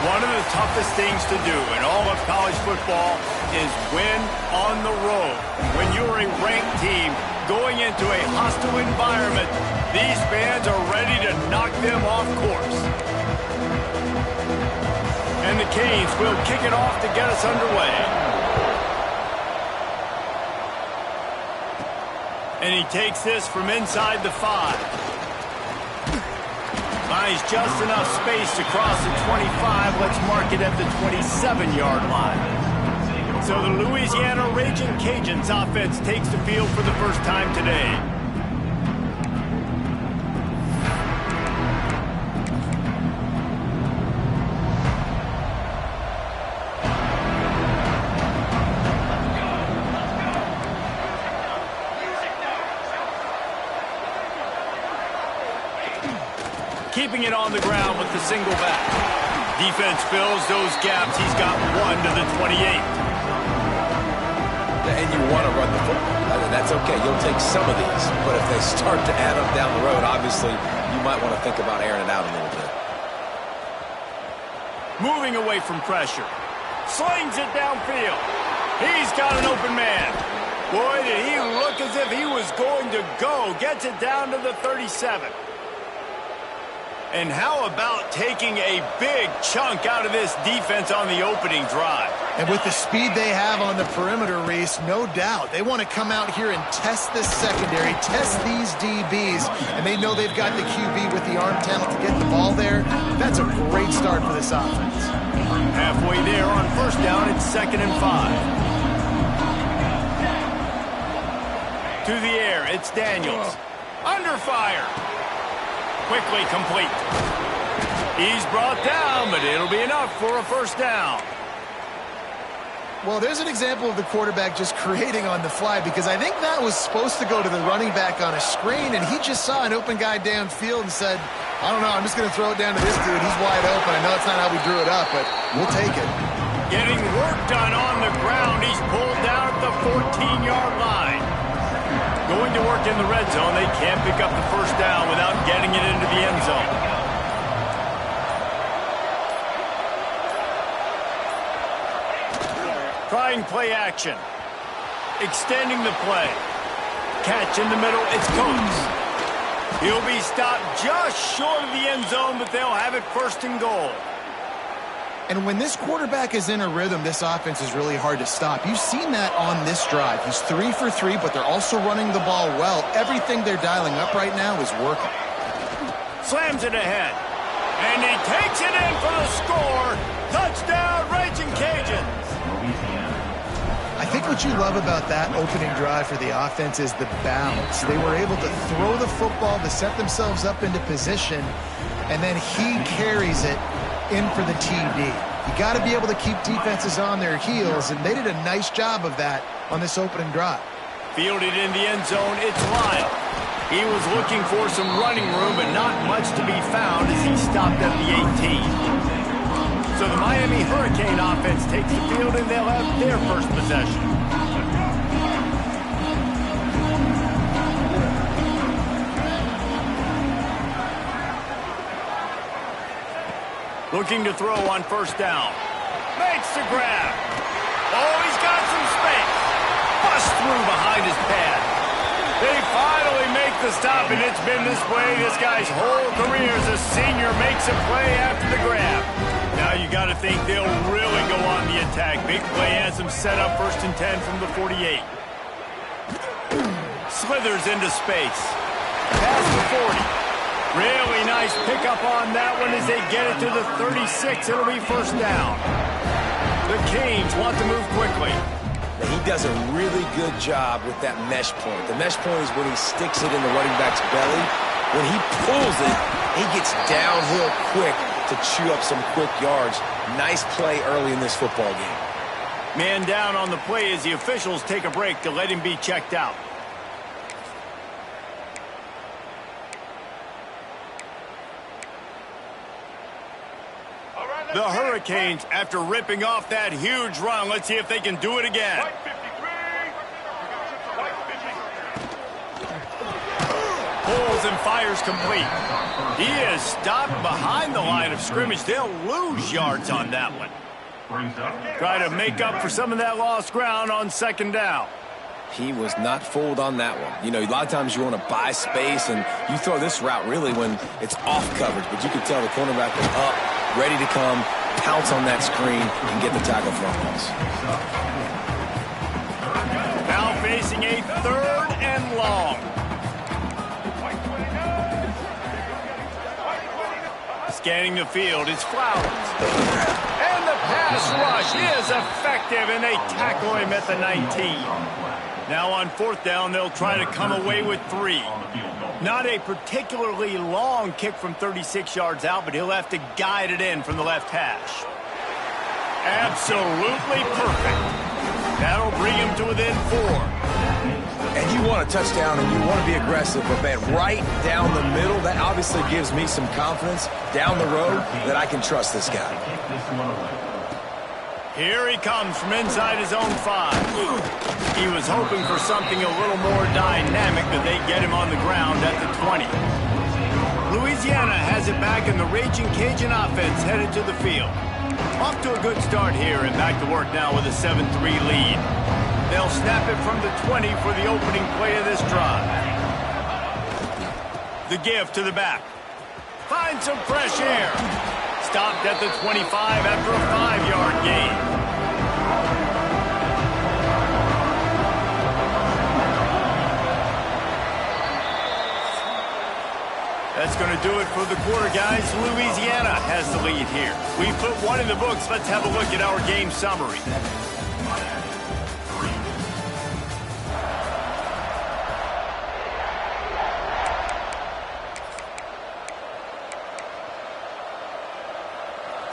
One of the toughest things to do in all of college football is win on the road. When you're a ranked team going into a hostile environment, these fans are ready to knock them off course. And the Canes will kick it off to get us underway. And he takes this from inside the 5. Finds just enough space to cross the 25. Let's mark it at the 27-yard line. So the Louisiana Raging Cajuns offense takes the field for the first time today. Keeping it on the ground with the single back. Defense fills those gaps. He's got 1 to the 28. And you want to run the football. That's okay. You'll take some of these. But if they start to add up down the road, obviously, you might want to think about airing it out a little bit. Moving away from pressure. Slings it downfield. He's got an open man. Boy, did he look as if he was going to go. Gets it down to the 37. And how about taking a big chunk out of this defense on the opening drive? And with the speed they have on the perimeter, Reese, no doubt. They want to come out here and test this secondary, test these DBs, and they know they've got the QB with the arm talent to get the ball there. That's a great start for this offense. Halfway there on first down, it's 2nd and 5. To the air, it's Daniels. Under fire. Quickly complete. He's brought down, but it'll be enough for a first down. Well, there's an example of the quarterback just creating on the fly, because I think that was supposed to go to the running back on a screen, and he just saw an open guy downfield and said, I don't know, I'm just going to throw it down to this dude. He's wide open. I know it's not how we drew it up, but we'll take it. Getting work done on the ground. He's pulled down at the 14-yard line. Going to work in the red zone. They can't pick up the first down without getting it into the end zone. Trying play action. Extending the play. Catch in the middle. It's Coates. He'll be stopped just short of the end zone, but they'll have it 1st and goal. And when this quarterback is in a rhythm, this offense is really hard to stop. You've seen that on this drive. He's 3 for 3, but they're also running the ball well. Everything they're dialing up right now is working. Slams it ahead. And he takes it in for the score. Touchdown, Raging Cajuns. I think what you love about that opening drive for the offense is the balance. They were able to throw the football to set themselves up into position, and then he carries it in for the TD. You got to be able to keep defenses on their heels, and they did a nice job of that on this opening drive. Fielded in the end zone, it's Lyle. He was looking for some running room, but not much to be found as he stopped at the 18. So the Miami Hurricane offense takes the field, and they'll have their first possession. Looking to throw on first down. Makes the grab. Oh, he's got some space. Bust through behind his pad. They finally make the stop, and it's been this way this guy's whole career as a senior makes a play after the grab. Now you got to think they'll really go on the attack. Big play has them set up 1st and 10 from the 48. Slithers into space. Past the 40. Really nice pickup on that one as they get it to the 36. It'll be first down. The Canes want to move quickly. He does a really good job with that mesh point. The mesh point is when he sticks it in the running back's belly. When he pulls it, he gets downhill quick to chew up some quick yards. Nice play early in this football game. Man down on the play as the officials take a break to let him be checked out. The Hurricanes, after ripping off that huge run, let's see if they can do it again. pulls and fires complete. He is stopped behind the line of scrimmage. They'll lose yards on that one. Try to make up for some of that lost ground on second down. He was not fooled on that one. You know, a lot of times you want to buy space, and you throw this route really when it's off coverage. But you can tell the cornerback is up, ready to come, pounce on that screen, and get the tackle for a loss. Now facing a 3rd and long. Scanning the field, it's Flowers. And the pass rush is effective, and they tackle him at the 19. Now on 4th down, they'll try to come away with 3. Not a particularly long kick from 36 yards out, but he'll have to guide it in from the left hash. Absolutely perfect. That'll bring him to within 4. And you want a touchdown and you want to be aggressive, but man, right down the middle, that obviously gives me some confidence down the road that I can trust this guy. Here he comes from inside his own 5. He was hoping for something a little more dynamic, but they get him on the ground at the 20. Louisiana has it back, and the Raging Cajun offense headed to the field. Off to a good start here, and back to work now with a 7-3 lead. They'll snap it from the 20 for the opening play of this drive. The give to the back. Finds some fresh air. Stopped at the 25 after a 5-yard gain. That's going to do it for the quarter, guys. Louisiana has the lead here. We put 1 in the books. Let's have a look at our game summary.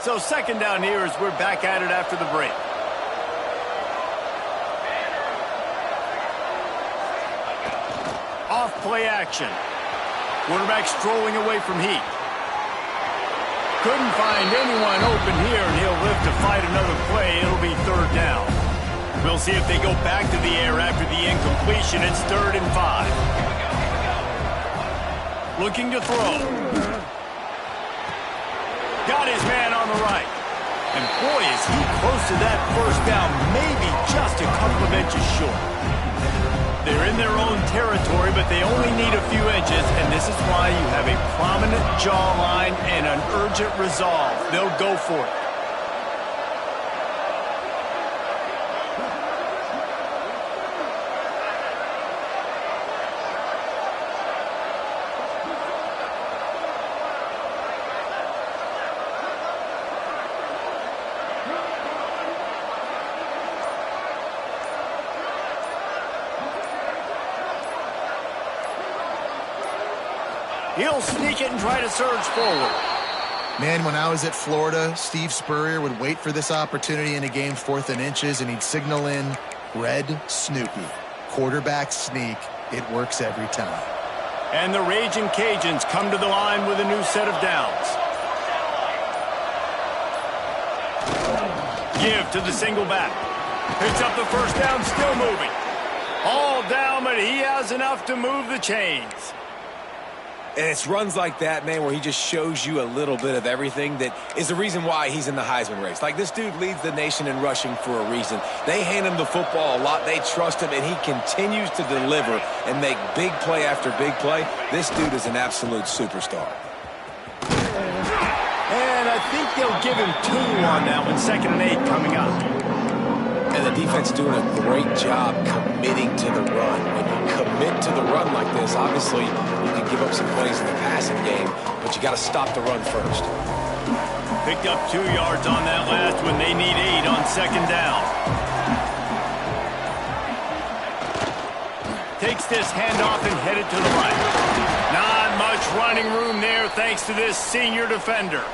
So 2nd down here as we're back at it after the break. Off play action. Quarterback strolling away from Heat. Couldn't find anyone open here, and he'll live to fight another play. It'll be 3rd down. We'll see if they go back to the air after the incompletion. It's 3rd and 5. Looking to throw. Got his man on the right. And boy, is he close to that 1st down, maybe just a couple of inches short. They're in their own territory, but they only need a few inches, and this is why you have a prominent jawline and an urgent resolve. They'll go for it. He'll sneak it and try to surge forward. Man, when I was at Florida, Steve Spurrier would wait for this opportunity in a game 4th and inches, and he'd signal in Red Snoopy. Quarterback sneak. It works every time. And the Raging Cajuns come to the line with a new set of downs. Give to the single back. Picks up the 1st down, still moving. All down, but he has enough to move the chains. And it's runs like that, man, where he just shows you a little bit of everything that is the reason why he's in the Heisman race. Like, this dude leads the nation in rushing for a reason. They hand him the football a lot. They trust him, and he continues to deliver and make big play after big play. This dude is an absolute superstar. And I think they'll give him 2 on that one. 2nd and 8 coming up. And the defense doing a great job committing to the run. When you commit to the run like this, obviously you can give up some plays in the passing game, but you got to stop the run first. Picked up 2 yards on that last one. They need 8 on 2nd down. Takes this handoff and headed to the right. Not much running room there thanks to this senior defender.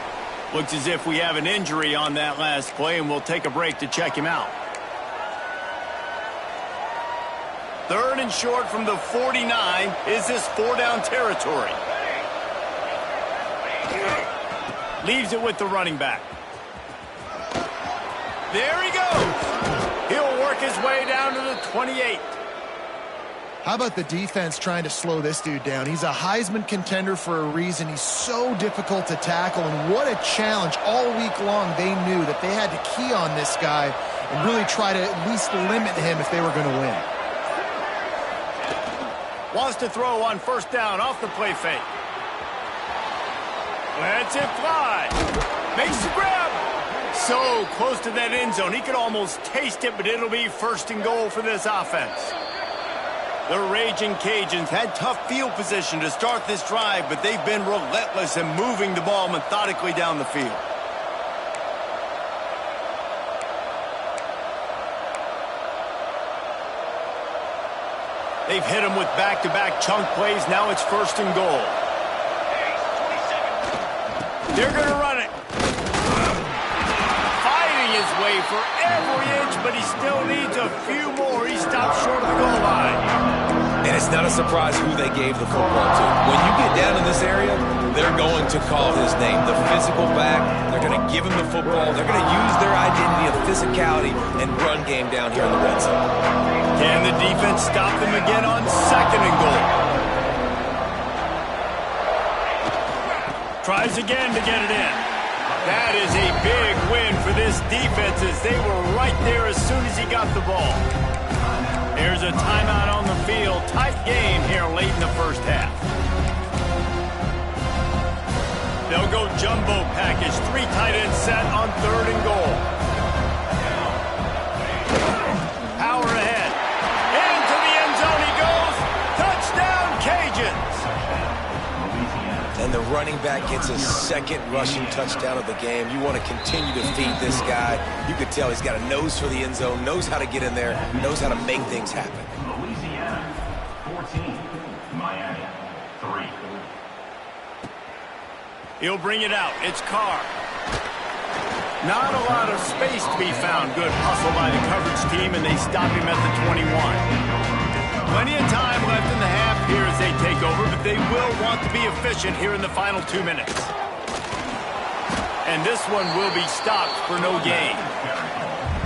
Looks as if we have an injury on that last play, and we'll take a break to check him out. 3rd and short from the 49. Is this 4-down territory? Leaves it with the running back. There he goes. He'll work his way down to the 28. How about the defense trying to slow this dude down? He's a Heisman contender for a reason. He's so difficult to tackle, and what a challenge. All week long, they knew that they had to key on this guy and really try to at least limit him if they were going to win. Wants to throw on first down off the play fake. Lets it fly. Makes the grab. So close to that end zone. He could almost taste it, but it'll be first and goal for this offense. The Raging Cajuns had tough field position to start this drive, but they've been relentless in moving the ball methodically down the field. They've hit him with back-to-back chunk plays. Now it's first and goal. They're going to run it. Fighting his way for every inch, but he still needs a few more. He stopped short of the goal line. And it's not a surprise who they gave the football to. When you get down in this area, they're going to call his name. The physical back, they're going to give him the football. They're going to use their identity of physicality and run game down here in the red zone. Can the defense stop them again on second and goal? Tries again to get it in. That is a big win for this defense as they were right there as soon as he got the ball. There's a timeout on the field. Tight game here late in the first half. They'll go jumbo package. 3 tight ends set on third and goal. Power ahead. Into the end zone he goes. Touchdown, Cajuns. And the running back gets his second rushing touchdown of the game. You want to continue to feed this guy. You could tell he's got a nose for the end zone, knows how to get in there, knows how to make things happen. Louisiana, 14. Miami, 3. He'll bring it out. It's Carr. Not a lot of space to be found. Good hustle by the coverage team, and they stop him at the 21. Plenty of time left in the half here as they take over, but they will want to be efficient here in the final 2 minutes. And this one will be stopped for no gain.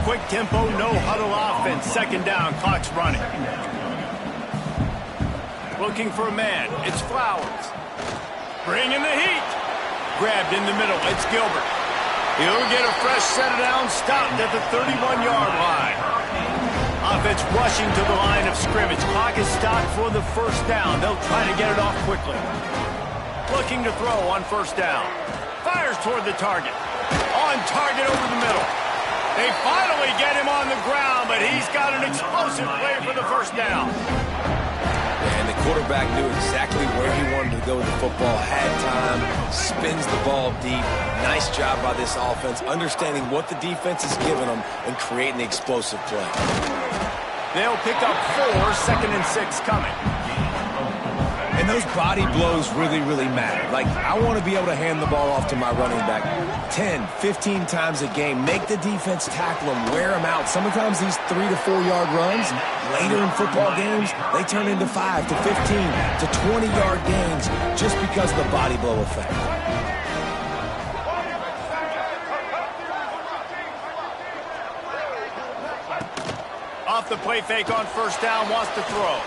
Quick tempo, no huddle offense. Second down, clock's running. Looking for a man. It's Flowers. Bringing the heat. Grabbed in the middle. It's Gilbert. He'll get a fresh set down, stopped at the 31-yard line. Offense rushing to the line of scrimmage. Clock is stopped for the first down. They'll try to get it off quickly. Looking to throw on first down. Fires toward the target. On target over the middle. They finally get him on the ground, but he's got an explosive play for the first down. And the quarterback knew exactly where he wanted to go with the football, had time, spins the ball deep. Nice job by this offense, understanding what the defense is giving them and creating the explosive play. They'll pick up 4, second and 6 coming. And those body blows really, really matter. Like, I want to be able to hand the ball off to my running back 10, 15 times a game. Make the defense tackle them, wear them out. Sometimes these 3 to 4 yard runs, later in football games, they turn into 5 to 15 to 20 yard gains just because of the body blow effect. Off the play fake on first down, wants to throw.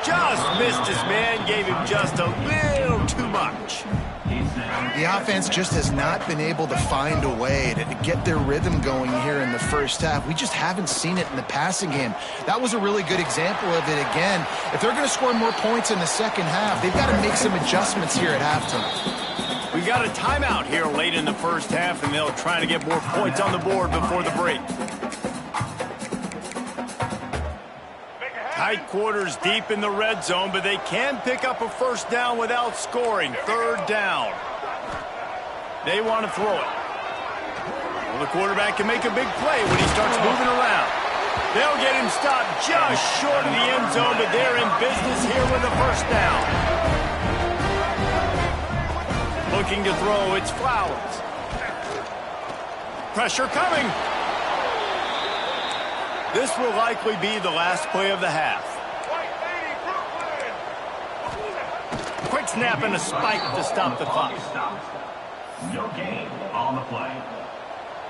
Just missed his man, gave him just a little too much. The offense just has not been able to find a way to get their rhythm going here in the first half. We just haven't seen it in the passing game. That was a really good example of it again. If they're going to score more points in the second half, they've got to make some adjustments here at halftime. We got a timeout here late in the first half, and they'll try to get more points on the board before the break. Tight quarters deep in the red zone, but they can pick up a first down without scoring. Third down. They want to throw it. Well, the quarterback can make a big play when he starts moving around. They'll get him stopped just short of the end zone, but they're in business here with a first down. Looking to throw, it's Flowers. Pressure coming. This will likely be the last play of the half. Quick snap and a spike to stop the clock. No gain on the play.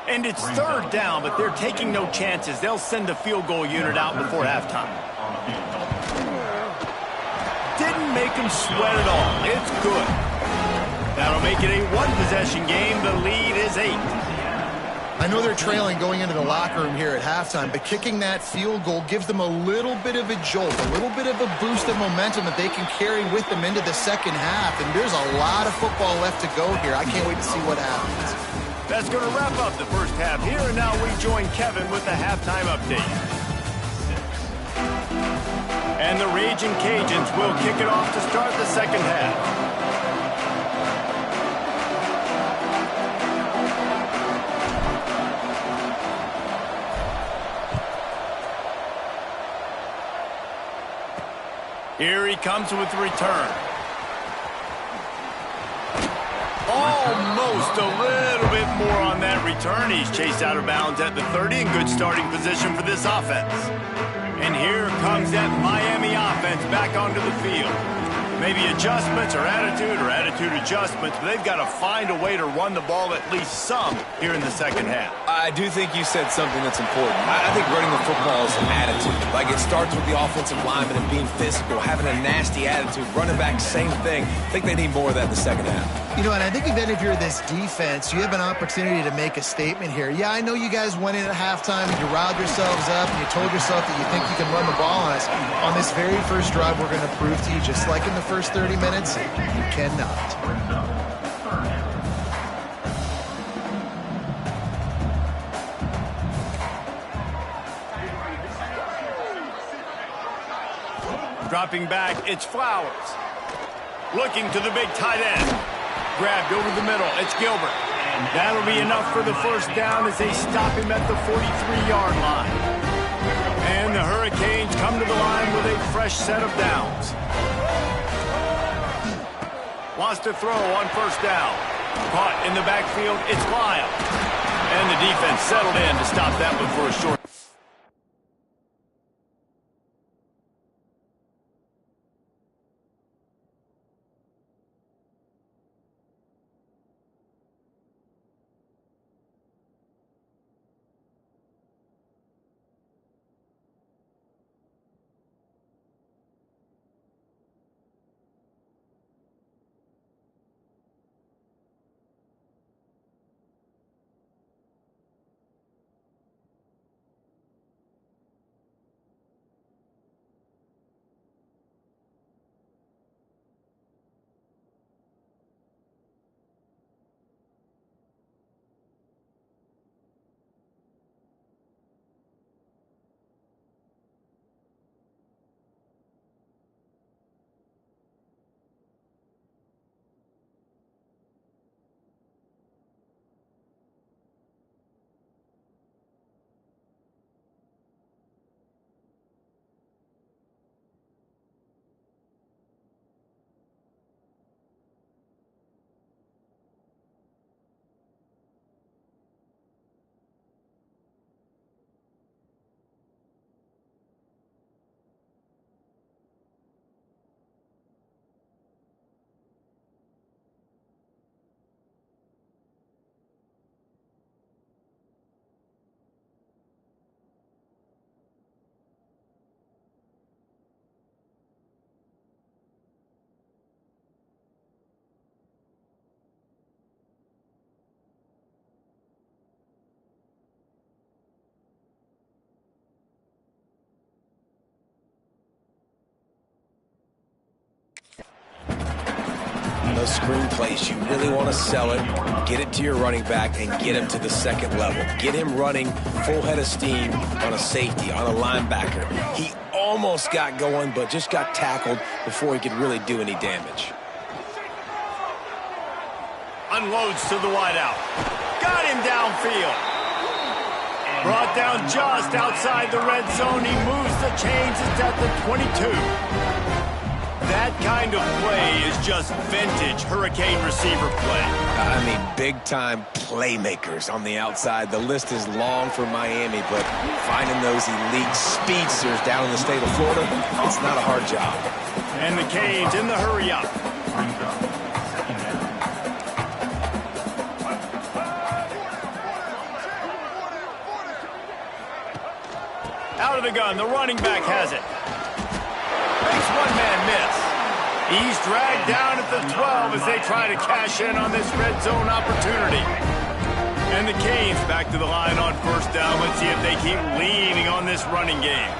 And it's third down, but they're taking no chances. They'll send the field goal unit out before halftime. Didn't make them sweat at all. It's good. That'll make it a one-possession game. The lead is 8. I know they're trailing going into the locker room here at halftime, but kicking that field goal gives them a little bit of a jolt, a little bit of a boost of momentum that they can carry with them into the second half. And there's a lot of football left to go here. I can't wait to see what happens. That's going to wrap up the first half here, and now we join Kevin with the halftime update. And the Raging Cajuns will kick it off to start the second half. Here he comes with the return. Almost a little bit more on that return. He's chased out of bounds at the 30 in good starting position for this offense. And here comes that Miami offense back onto the field. Maybe adjustments or attitude adjustments, but they've got to find a way to run the ball at least some here in the second half. I do think you said something that's important. I think running the football is an attitude. Like, it starts with the offensive lineman and being physical, having a nasty attitude. Running back, same thing. I think they need more of that in the second half. You know, and I think then if you're this defense, you have an opportunity to make a statement here. Yeah, I know you guys went in at halftime and you riled yourselves up and you told yourself that you think you can run the ball on us. On this very first drive, we're going to prove to you, just like in the first 30 minutes, you cannot. Dropping back, it's Flowers. Looking to the big tight end. Grabbed over the middle, it's Gilbert. And that'll be enough for the first down as they stop him at the 43-yard line. And the Hurricanes come to the line with a fresh set of downs. Wants to throw on first down. Caught in the backfield, it's Lyle. And the defense settled in to stop that one for a short. Those screen plays, you really want to sell it, get it to your running back, and get him to the second level. Get him running full head of steam on a safety, on a linebacker. He almost got going, but just got tackled before he could really do any damage. Unloads to the wideout. Got him downfield. Brought down just outside the red zone. He moves the chains. It's at the 22. That kind of play is just vintage Hurricane receiver play. I mean, big-time playmakers on the outside. The list is long for Miami, but finding those elite speedsters down in the state of Florida, it's not a hard job. And the Canes in the hurry-up. Out of the gun, the running back has it. Makes one man miss. He's dragged down at the 12 as they try to cash in on this red zone opportunity. And the Canes back to the line on first down. Let's see if they keep leaning on this running game.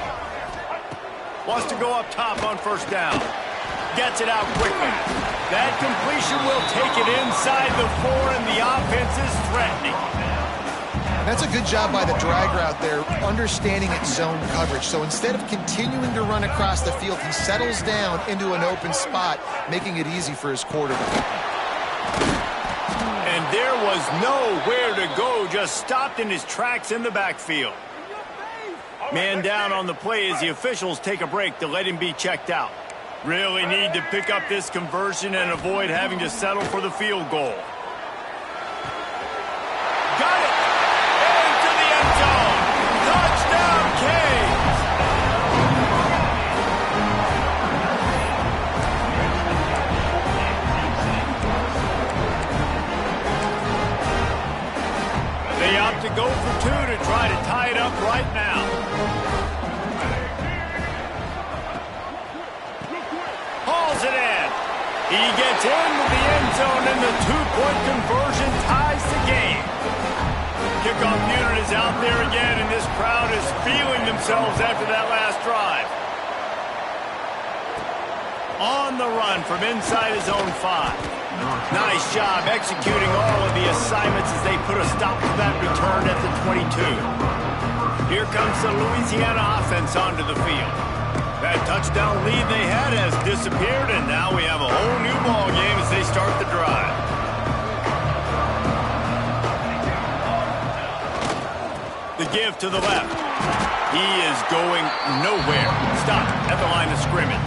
Wants to go up top on first down. Gets it out quickly. That completion will take it inside the 4, and the offense is threatening. That's a good job by the drag route there, understanding its zone coverage. So instead of continuing to run across the field, he settles down into an open spot, making it easy for his quarterback. And there was nowhere to go, just stopped in his tracks in the backfield. Man down on the play as the officials take a break to let him be checked out. Really need to pick up this conversion and avoid having to settle for the field goal. Got it! Into the end zone! Touchdown, Canes! They opt to go for 2 to try to tie it up right now. Hauls it in. He gets into the end zone, and the 2-point conversion ties the game. Kickoff unit is out there again, and this crowd is feeling themselves after that last drive. On the run from inside his own 5. Nice job executing all of the assignments as they put a stop to that return at the 22. Here comes the Louisiana offense onto the field. That touchdown lead they had has disappeared, and now we have a whole new ball game as they start the drive. The give to the left. He is going nowhere. Stop at the line of scrimmage.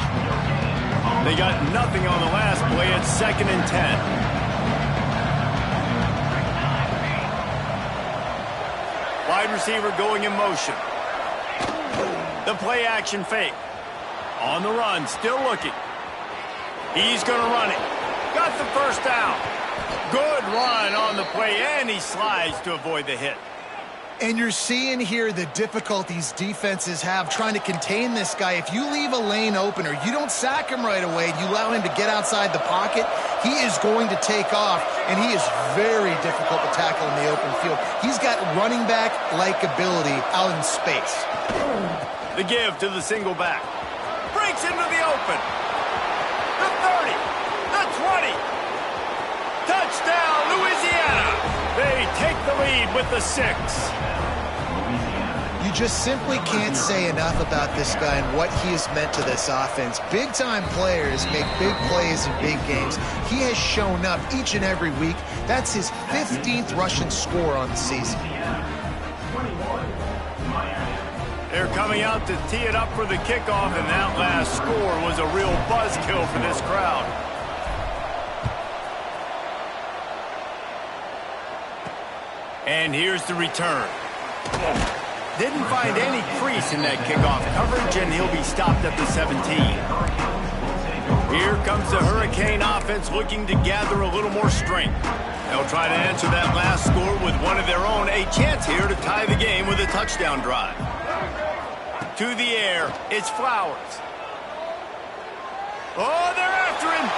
They got nothing on the last play. It's 2nd and 10. Wide receiver going in motion. The play action fake. On the run, still looking. He's going to run it. Got the first down. Good run on the play, and he slides to avoid the hit. And you're seeing here the difficulties defenses have trying to contain this guy. If you leave a lane open or you don't sack him right away, you allow him to get outside the pocket, he is going to take off, and he is very difficult to tackle in the open field. He's got running back-like ability out in space. The give to the single back. Breaks into the open. The 30. The 20. Touchdown, Louisiana. They take the lead with the 6. You just simply can't say enough about this guy and what he has meant to this offense. Big-time players make big plays in big games. He has shown up each and every week. That's his 15th rushing score on the season. They're coming out to tee it up for the kickoff, and that last score was a real buzzkill for this crowd. And here's the return. Didn't find any crease in that kickoff coverage, and he'll be stopped at the 17. Here comes the Hurricane offense looking to gather a little more strength. They'll try to answer that last score with one of their own. A chance here to tie the game with a touchdown drive. To the air, it's Flowers. Oh, they're after him.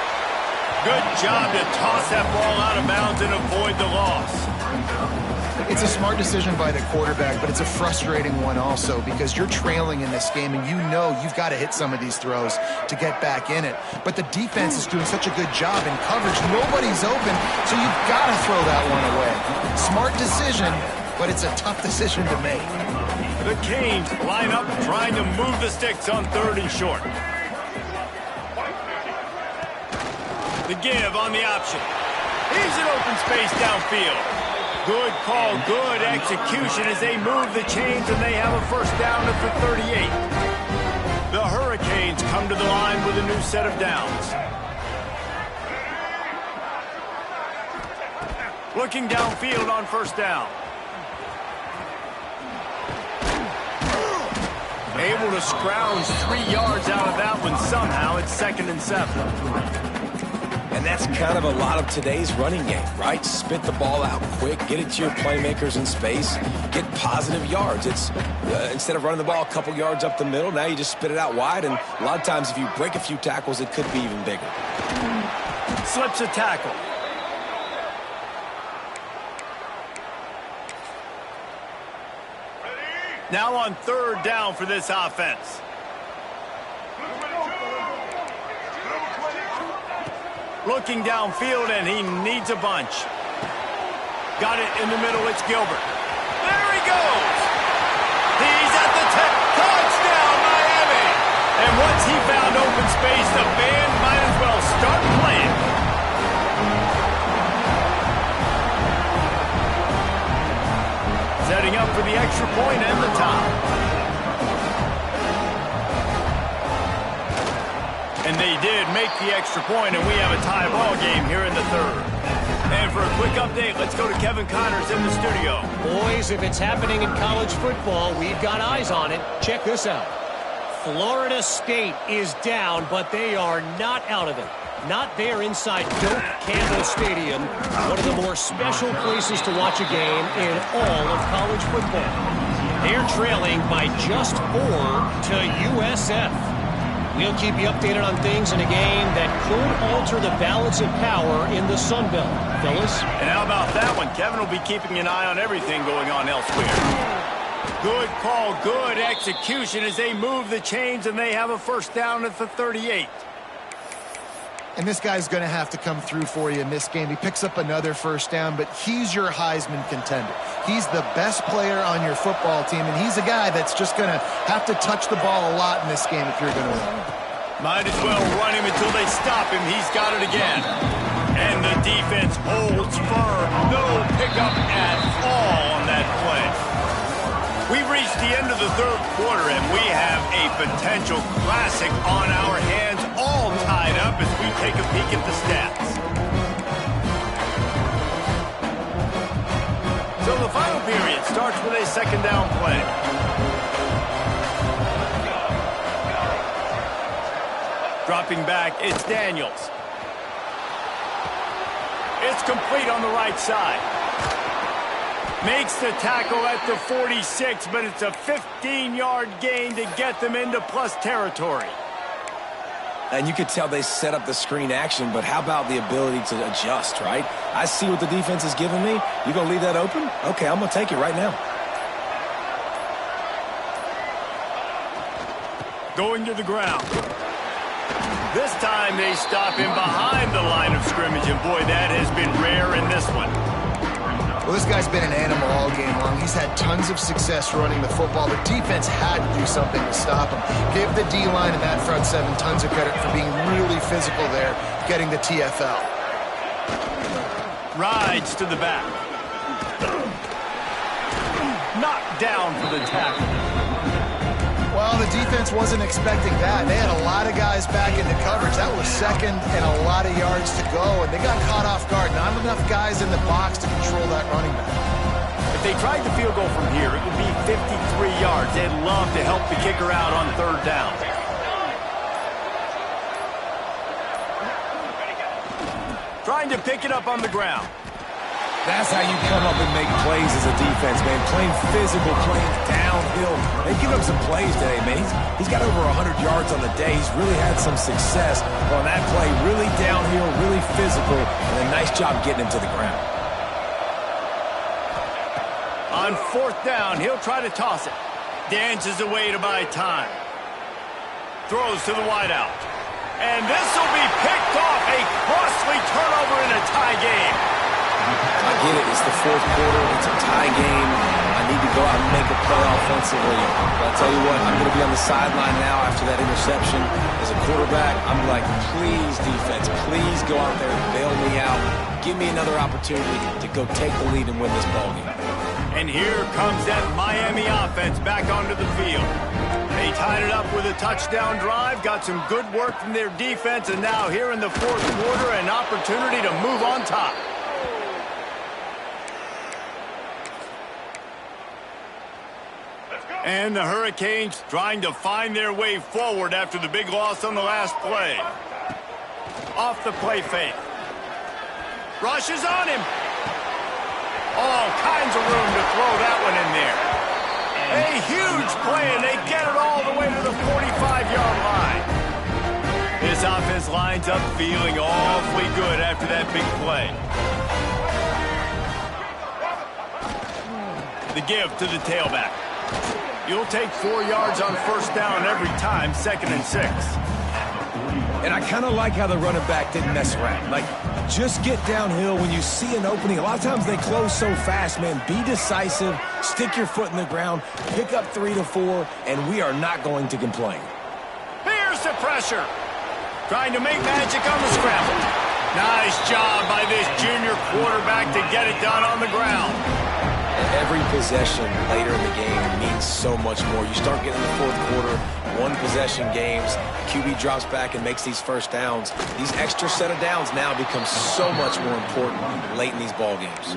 Good job to toss that ball out of bounds and avoid the loss. It's a smart decision by the quarterback, but it's a frustrating one also because you're trailing in this game and you know you've got to hit some of these throws to get back in it. But the defense is doing such a good job in coverage. Nobody's open, so you've got to throw that one away. Smart decision, but it's a tough decision to make. The Canes line up trying to move the sticks on 3rd and short. The give on the option. Here's an open space downfield. Good call, good execution as they move the chains, and they have a first down at the 38. The Hurricanes come to the line with a new set of downs. Looking downfield on first down. Able to scrounge 3 yards out of that one somehow. It's 2nd and 7. And that's kind of a lot of today's running game, right? Spit the ball out quick, get it to your playmakers in space, get positive yards. It's instead of running the ball a couple yards up the middle, now you just spit it out wide, and a lot of times if you break a few tackles, it could be even bigger. Slips a tackle. Now on third down for this offense. Looking downfield, and he needs a bunch. Got it in the middle. It's Gilbert. There he goes. He's at the 10. Touchdown, Miami. And once he found open space, the band might as well start playing. Setting up for the extra point and the tie. And they did make the extra point, and we have a tie ball game here in the third. And for a quick update, let's go to Kevin Connors in the studio. Boys, if it's happening in college football, we've got eyes on it. Check this out. Florida State is down, but they are not out of it. Not there inside Doak Campbell Stadium, one of the more special places to watch a game in all of college football. They're trailing by just 4 to USF. We'll keep you updated on things in a game that could alter the balance of power in the Sun Belt. Fellas? And how about that one? Kevin will be keeping an eye on everything going on elsewhere. Good call, good execution as they move the chains, and they have a first down at the 38. And this guy's going to have to come through for you in this game. He picks up another first down, but he's your Heisman contender. He's the best player on your football team, and he's a guy that's just going to have to touch the ball a lot in this game if you're going to win. Might as well run him until they stop him. He's got it again. And the defense holds firm. No pickup at all on that play. We've reached the end of the third quarter, and we have a potential classic on our hands, all tied up as we take a peek at the stats. So the final period starts with a second down play. Dropping back, it's Daniels. It's complete on the right side. Makes the tackle at the 46, but it's a 15-yard gain to get them into plus territory. And you could tell they set up the screen action, but how about the ability to adjust, right? I see what the defense is giving me. You going to leave that open? Okay, I'm going to take it right now. Going to the ground. This time they stop him behind the line of scrimmage, and boy, that has been rare in this one. Well, this guy's been an animal all game long. He's had tons of success running the football. The defense had to do something to stop him. Give the D-line and that front seven tons of credit for being really physical there, getting the TFL. Rides to the back. Knocked down for the tackle. Well, the defense wasn't expecting that. They had a lot of guys back into coverage. That was second and a lot of yards to go, and they got caught off guard. Not enough guys in the box to control that running back. If they tried the field goal from here, it would be 53 yards. They'd love to help the kicker out on third down. Trying to pick it up on the ground. That's how you come up and make plays as a defense, man. Playing physical, playing downhill. They give up some plays today, man. He's got over 100 yards on the day. He's really had some success on that play. Really downhill, really physical, and a nice job getting him to the ground. On fourth down, he'll try to toss it. Dances away to buy time. Throws to the wideout. And this will be picked off. A costly turnover in a tie game. I get it. It's the fourth quarter. It's a tie game. I need to go out and make a play offensively. But I'll tell you what, I'm going to be on the sideline now after that interception. As a quarterback, I'm like, please, defense, please go out there and bail me out. Give me another opportunity to go take the lead and win this ballgame. And here comes that Miami offense back onto the field. They tied it up with a touchdown drive, got some good work from their defense, and now here in the fourth quarter, an opportunity to move on top. And the Hurricanes trying to find their way forward after the big loss on the last play. Off the play fake. Rushes on him. All kinds of room to throw that one in there. A huge play, and they get it all the way to the 45-yard line. This offense lines up feeling awfully good after that big play. The give to the tailback. You'll take 4 yards on first down every time, 2nd and 6. And I kind of like how the running back didn't mess around. Like, just get downhill when you see an opening. A lot of times they close so fast, man. Be decisive, stick your foot in the ground, pick up 3 to 4, and we are not going to complain. Here's the pressure. Trying to make magic on the scramble. Nice job by this junior quarterback to get it done on the ground. Every possession later in the game means so much more. You start getting the fourth quarter, one-possession games, QB drops back and makes these first downs. These extra set of downs now become so much more important late in these ball games.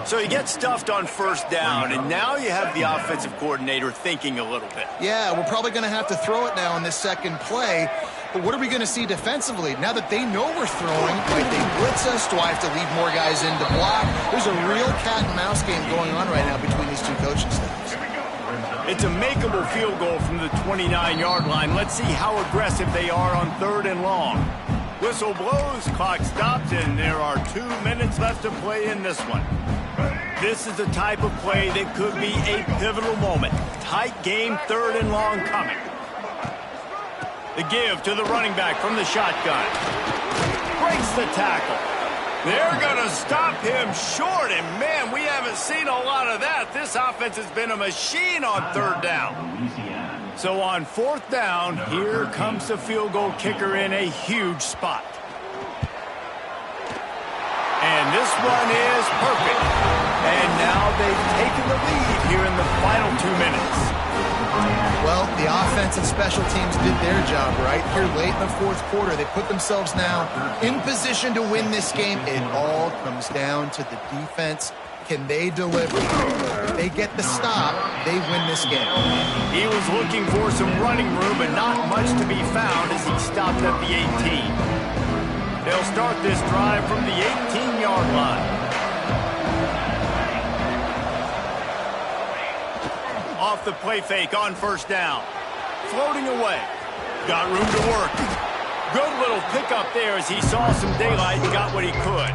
So you get stuffed on first down, and now you have the offensive coordinator thinking a little bit. Yeah, we're probably going to have to throw it now in this second play. But what are we going to see defensively? Now that they know we're throwing, might they blitz us? Do I have to leave more guys in to block? There's a real cat and mouse game going on right now between these two coaching staffs. It's a makeable field goal from the 29-yard line. Let's see how aggressive they are on 3rd and long. Whistle blows, clock stops, and there are 2 minutes left to play in this one. This is the type of play that could be a pivotal moment. Tight game, 3rd and long coming. The give to the running back from the shotgun. Breaks the tackle. They're going to stop him short, and man, we haven't seen a lot of that. This offense has been a machine on 3rd down. So on 4th down, here comes the field goal kicker in a huge spot. And this one is perfect. And now they've taken the lead here in the final 2 minutes. Well, the offense and special teams did their job, right? Here late in the fourth quarter, they put themselves now in position to win this game. It all comes down to the defense. Can they deliver? If they get the stop, they win this game. He was looking for some running room, but not much to be found as he stopped at the 18. They'll start this drive from the 18-yard line. Off the play fake on first down. Floating away. Got room to work. Good little pickup there as he saw some daylight and got what he could.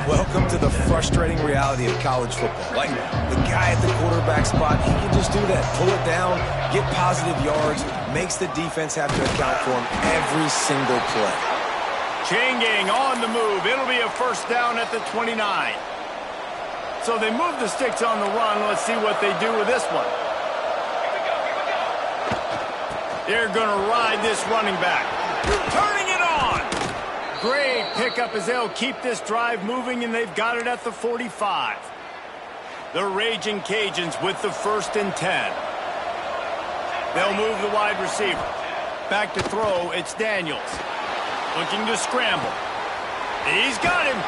Welcome to the frustrating reality of college football. Like, the guy at the quarterback spot, he can just do that. Pull it down, get positive yards, makes the defense have to account for him every single play. Chain gang on the move. It'll be a first down at the 29. So they move the sticks on the run. Let's see what they do with this one. They're going to ride this running back. Turning it on. Great pickup as they'll keep this drive moving, and they've got it at the 45. The Raging Cajuns with the 1st and 10. They'll move the wide receiver. Back to throw, it's Daniels. Looking to scramble. He's got him.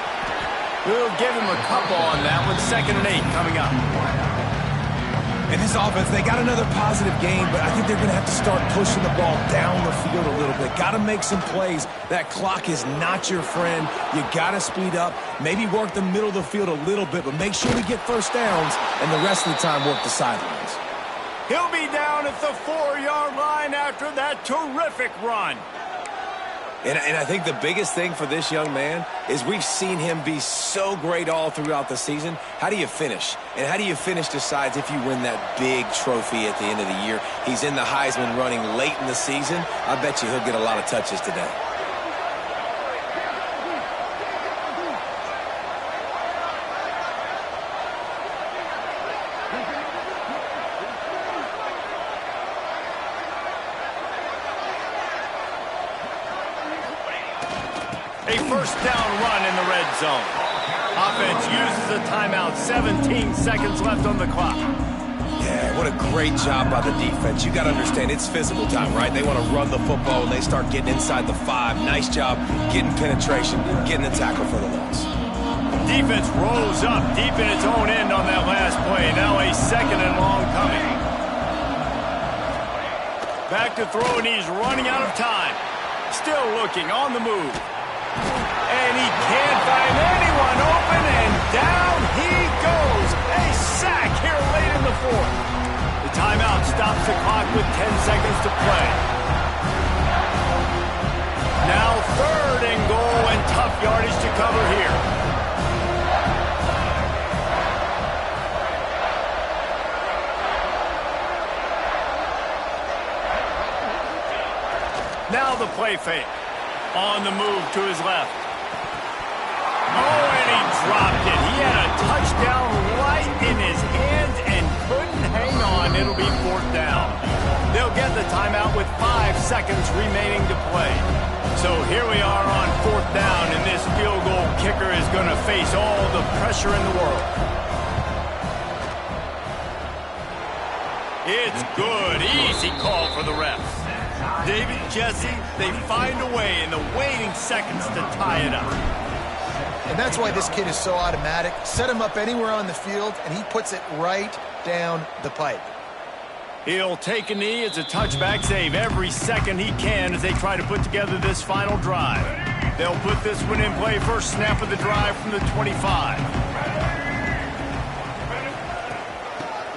We'll give him a couple on that one. 2nd and 8 coming up. In this offense, they got another positive game, but I think they're going to have to start pushing the ball down the field a little bit. Got to make some plays. That clock is not your friend. You got to speed up. Maybe work the middle of the field a little bit, but make sure we get first downs, and the rest of the time work the sidelines. He'll be down at the 4-yard line after that terrific run. And I think the biggest thing for this young man is we've seen him be so great all throughout the season. How do you finish? And how do you finish decides if you win that big trophy at the end of the year. He's in the Heisman running late in the season. I bet you he'll get a lot of touches today. A first down run in the red zone. Offense uses a timeout. 17 seconds left on the clock. Yeah, what a great job by the defense. You got to understand, it's physical time, right? They want to run the football and they start getting inside the 5. Nice job getting penetration, getting the tackle for the loss. Defense rolls up deep in its own end on that last play. Now a 2nd and long coming. Back to throw, and he's running out of time. Still looking on the move. And he can't find anyone open, and down he goes. A sack here late in the fourth. The timeout stops the clock with 10 seconds to play. Now 3rd and goal, and tough yardage to cover here. Now the play fake. On the move to his left. Oh, and he dropped it. He had a touchdown right in his hands and couldn't hang on. It'll be 4th down. They'll get the timeout with 5 seconds remaining to play. So here we are on 4th down, and this field goal kicker is going to face all the pressure in the world. It's good. Easy call for the refs. David, Jesse, they find a way in the waning seconds to tie it up. And that's why this kid is so automatic. Set him up anywhere on the field, and he puts it right down the pipe. He'll take a knee. It's a touchback save every second he can as they try to put together this final drive. They'll put this one in play first snap of the drive from the 25.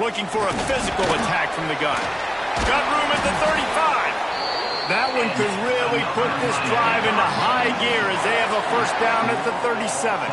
Looking for a physical attack from the gun. Got room at the 35. That one could really put this drive into high gear as they have a 1st down at the 37.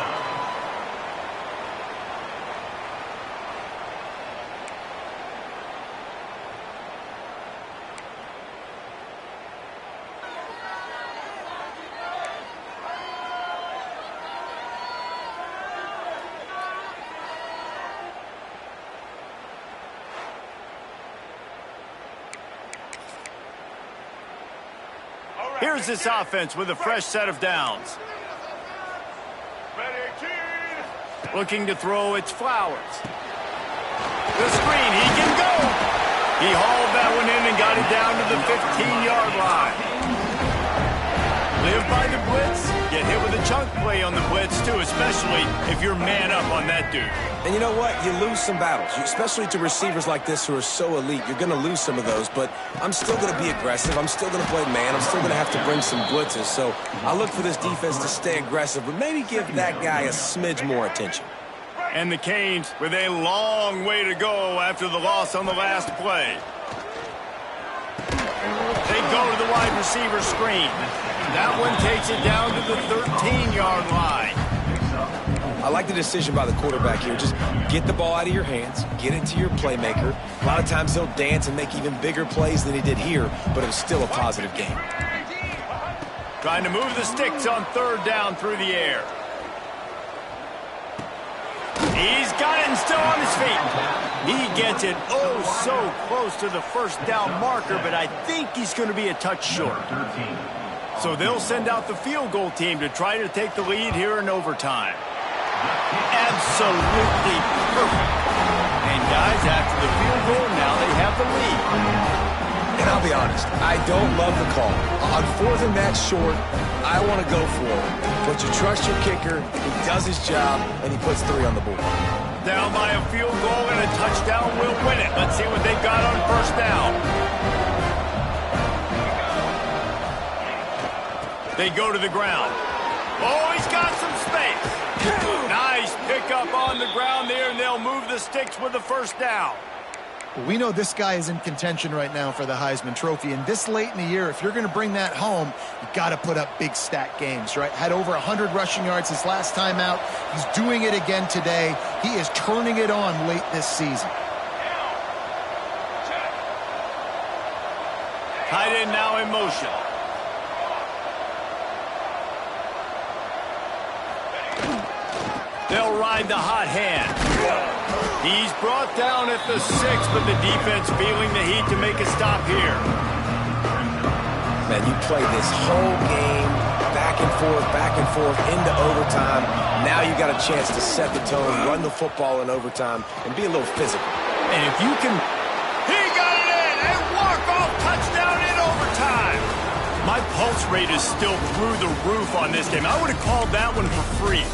Here's this offense with a fresh set of downs. Looking to throw, it's Flowers. The screen, he can go. He hauled that one in and got it down to the 15-yard line. Live by the blitz, get hit with a chunk play on the blitz too, especially if you're man up on that dude. And you know what? You lose some battles, especially to receivers like this who are so elite. You're going to lose some of those, but I'm still going to be aggressive. I'm still going to play man. I'm still going to have to bring some blitzes. So I look for this defense to stay aggressive, but maybe give that guy a smidge more attention. And the Canes with a long way to go after the loss on the last play. They go to the wide receiver screen. That one takes it down to the 13-yard line. I like the decision by the quarterback here. Just get the ball out of your hands, get it to your playmaker. A lot of times he'll dance and make even bigger plays than he did here, but it was still a positive game. Trying to move the sticks on 3rd down through the air. He's got it and still on his feet. He gets it oh so close to the 1st down marker, but I think he's going to be a touch short. So they'll send out the field goal team to try to take the lead here in overtime. Absolutely perfect. And guys, after the field goal, now they have the lead. And I'll be honest, I don't love the call. On 4th and that short, I want to go for it. But you trust your kicker, he does his job, and he puts 3 on the board. Down by a field goal and a touchdown will win it. Let's see what they've got on 1st down. They go to the ground. Oh, he's got some space. Nice pickup on the ground there, and they'll move the sticks with the 1st down. We know this guy is in contention right now for the Heisman Trophy, and this late in the year, if you're going to bring that home, you got to put up big stat games, right? Had over 100 rushing yards his last time out. He's doing it again today. He is turning it on late this season. Tight end now in motion. They'll ride the hot hand. He's brought down at the 6, but the defense feeling the heat to make a stop here. Man, you play this whole game back and forth, into overtime. Now you got a chance to set the tone, run the football in overtime, and be a little physical. And if you can... He got it in! A walk-off touchdown in overtime! My pulse rate is still through the roof on this game. I would have called that one for free.